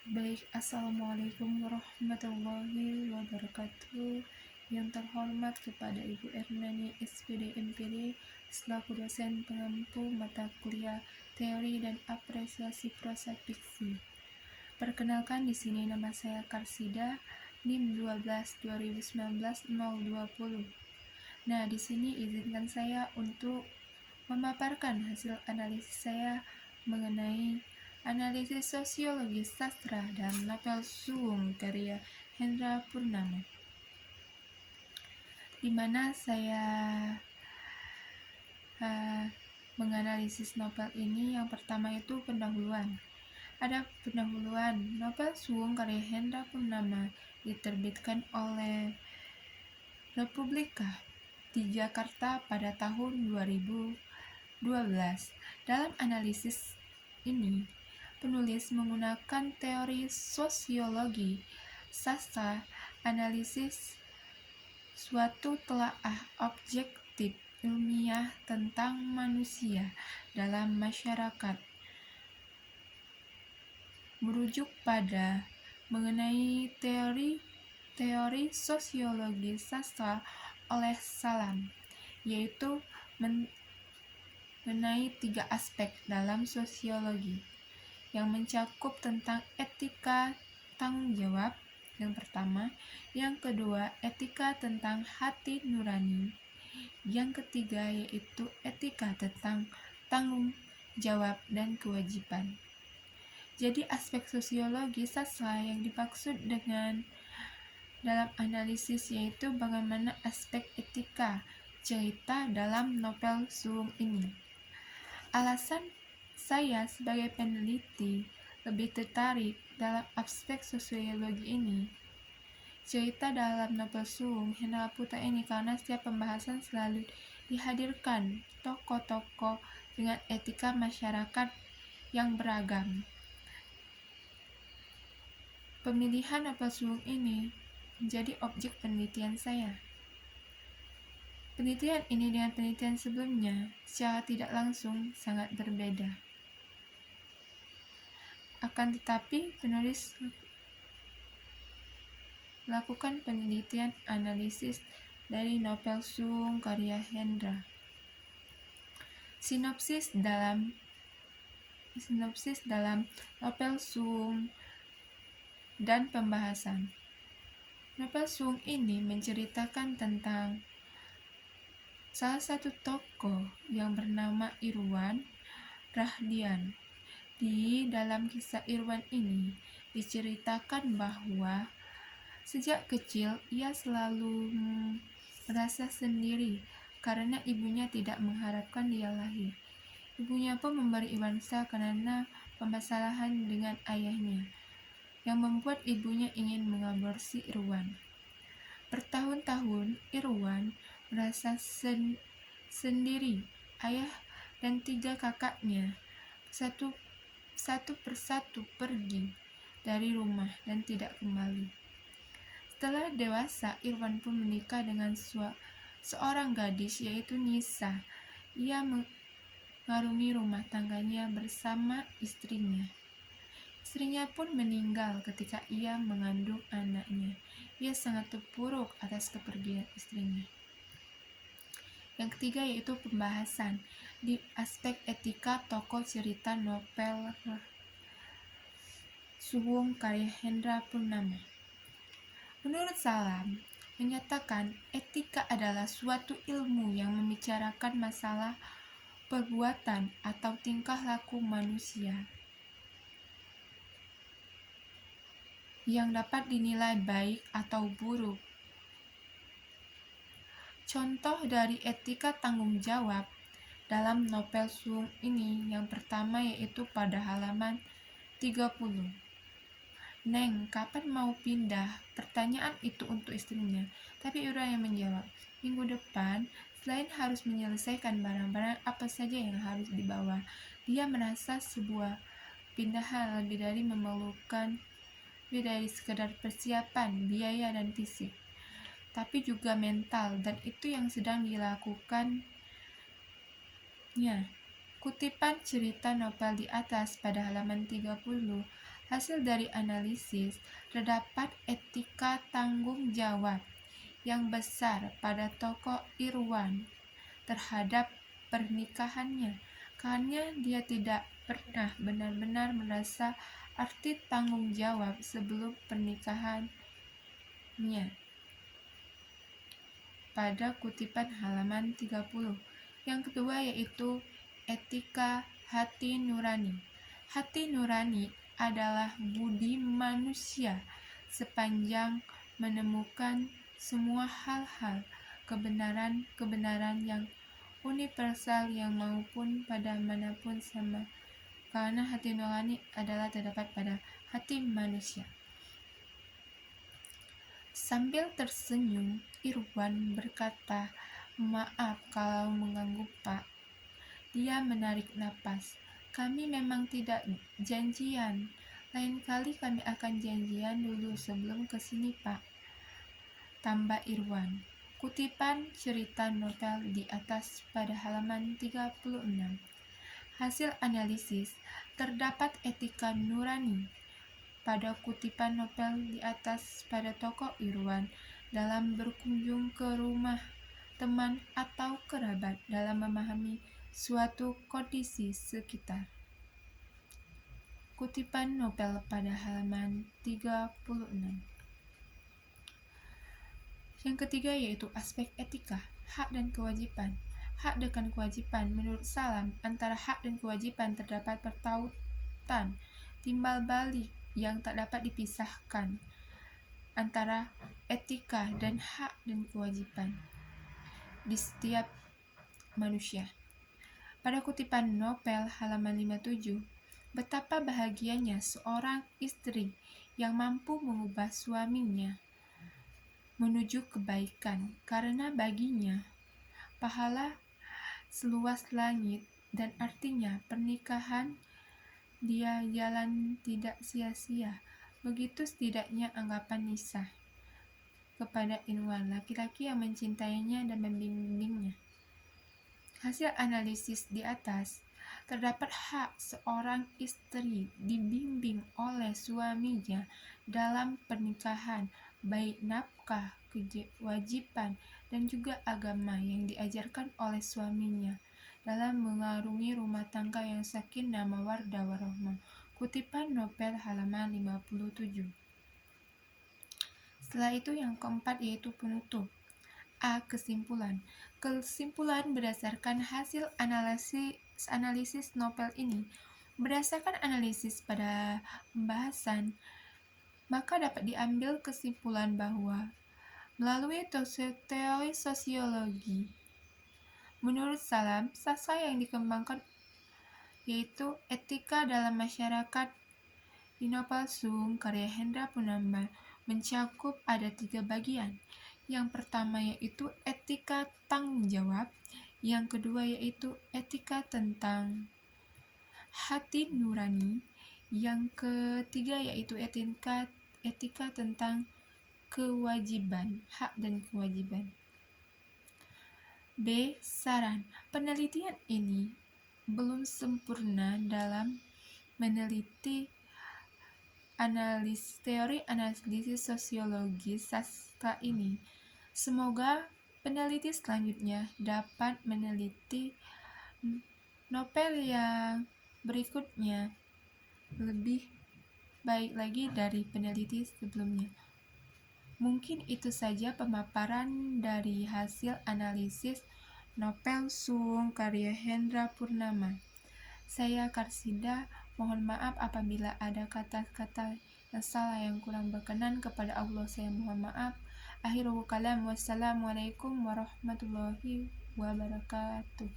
Baik, Assalamualaikum warahmatullahi wabarakatuh. Yang terhormat kepada Ibu Ernani SPD MPD selaku dosen pengampu mata kuliah Teori dan Apresiasi Prosa Fiksi. Perkenalkan, di sini nama saya Karsida, NIM 12 2019 020. Nah, di sini izinkan saya untuk memaparkan hasil analisis saya mengenai analisis sosiologi sastra dan novel Suwung karya Hendra Purnama, di mana saya menganalisis novel ini. Yang pertama itu pendahuluan. Ada pendahuluan. Novel Suwung karya Hendra Purnama diterbitkan oleh Republika di Jakarta pada tahun 2012. Dalam analisis ini, penulis menggunakan teori sosiologi sastra, analisis suatu telaah objektif ilmiah tentang manusia dalam masyarakat, merujuk pada mengenai teori sosiologi sastra oleh Salam, yaitu mengenai 3 aspek dalam sosiologi yang mencakup tentang etika tanggung jawab yang pertama, yang kedua etika tentang hati nurani, yang ketiga yaitu etika tentang tanggung jawab dan kewajiban. Jadi aspek sosiologi sastra yang dimaksud dengan dalam analisis yaitu bagaimana aspek etika cerita dalam novel Suwung ini. Alasan saya sebagai peneliti lebih tertarik dalam aspek sosiologi ini, cerita dalam novel Suwung Hendra Putra ini, karena setiap pembahasan selalu dihadirkan tokoh-tokoh dengan etika masyarakat yang beragam. Pemilihan novel Suwung ini menjadi objek penelitian saya. Penelitian ini dengan penelitian sebelumnya secara tidak langsung sangat berbeda. Akan tetapi, penulis lakukan penelitian analisis dari novel Suwung karya Hendra. Sinopsis dalam novel Suwung dan pembahasan. Novel Suwung ini menceritakan tentang salah satu tokoh yang bernama Irwan Rahdian. Di dalam kisah Irwan ini diceritakan bahwa sejak kecil ia selalu merasa sendiri karena ibunya tidak mengharapkan dia lahir. Ibunya pun memberi Irwan sel karena permasalahan dengan ayahnya, yang membuat ibunya ingin mengaborsi Irwan. Bertahun-tahun Irwan merasa sendiri. Ayah dan 3 kakaknya satu persatu pergi dari rumah dan tidak kembali. Setelah dewasa, Irwan pun menikah dengan seorang gadis yaitu Nisa. Ia mengarungi rumah tangganya bersama istrinya. Istrinya pun meninggal ketika ia mengandung anaknya. Ia sangat terpuruk atas kepergian istrinya. Yang ketiga yaitu pembahasan di aspek etika tokoh cerita novel Suwung karya Hendra Purnama. Menurut Salam, menyatakan etika adalah suatu ilmu yang membicarakan masalah perbuatan atau tingkah laku manusia yang dapat dinilai baik atau buruk. Contoh dari etika tanggung jawab dalam novel Suwung ini yang pertama yaitu pada halaman 30. "Neng, kapan mau pindah?" Pertanyaan itu untuk istrinya. Tapi Irwan yang menjawab, "Minggu depan." Selain harus menyelesaikan barang-barang apa saja yang harus dibawa, dia merasa sebuah pindahan lebih dari sekedar persiapan, biaya, dan fisik, tapi juga mental, dan itu yang sedang dilakukannya. Kutipan cerita novel di atas pada halaman 30 Hasil dari analisis, terdapat etika tanggung jawab yang besar pada tokoh Irwan terhadap pernikahannya, karena dia tidak pernah benar-benar merasa arti tanggung jawab sebelum pernikahannya. Pada kutipan halaman 30. Yang kedua yaitu etika hati nurani. Hati nurani adalah budi manusia sepanjang menemukan semua hal-hal kebenaran yang universal yang maupun pada manapun sama, karena hati nurani adalah terdapat pada hati manusia. Sambil tersenyum, Irwan berkata, "Maaf kalau mengganggu, Pak." Dia menarik napas. "Kami memang tidak janjian. Lain kali kami akan janjian dulu sebelum ke sini, Pak," tambah Irwan. Kutipan cerita novel di atas pada halaman 36. Hasil analisis, terdapat etika nurani pada kutipan novel di atas pada tokoh Irwan dalam berkunjung ke rumah teman atau kerabat dalam memahami suatu kondisi sekitar. Kutipan novel pada halaman 36. Yang ketiga yaitu aspek etika, hak dan kewajiban. Hak dan kewajiban menurut Salam, antara hak dan kewajiban terdapat pertautan timbal balik yang tak dapat dipisahkan antara etika dan hak dan kewajiban di setiap manusia. Pada kutipan novel halaman 57, betapa bahagianya seorang istri yang mampu mengubah suaminya menuju kebaikan, karena baginya pahala seluas langit, dan artinya pernikahan dia jalan tidak sia-sia. Begitu setidaknya anggapan Nisa kepada Irwan, laki-laki yang mencintainya dan membimbingnya. Hasil analisis di atas, terdapat hak seorang istri dibimbing oleh suaminya dalam pernikahan, baik nafkah, kewajiban, dan juga agama yang diajarkan oleh suaminya dalam mengarungi rumah tangga yang sakinah mawaddah warahmah. Kutipan novel halaman 57. Setelah itu yang keempat yaitu penutup. A. Kesimpulan. Kesimpulan berdasarkan hasil analisis novel ini. Berdasarkan analisis pada pembahasan, maka dapat diambil kesimpulan bahwa melalui teori sosiologi, menurut Salam, sastra yang dikembangkan yaitu etika dalam masyarakat di novel Sung karya Hendra Purnama mencakup ada 3 bagian. Yang pertama yaitu etika tanggung jawab, yang kedua yaitu etika tentang hati nurani, yang ketiga yaitu etika tentang kewajiban, hak dan kewajiban. B. Saran. Penelitian ini belum sempurna dalam meneliti teori analisis sosiologi sastra ini. Semoga peneliti selanjutnya dapat meneliti novel yang berikutnya lebih baik lagi dari peneliti sebelumnya. Mungkin itu saja pemaparan dari hasil analisis novel Sung karya Hendra Purnama. Saya Karsida, mohon maaf apabila ada kata-kata yang salah yang kurang berkenan. Kepada Allah saya mohon maaf. Akhirul kalam, wassalamualaikum warahmatullahi wabarakatuh.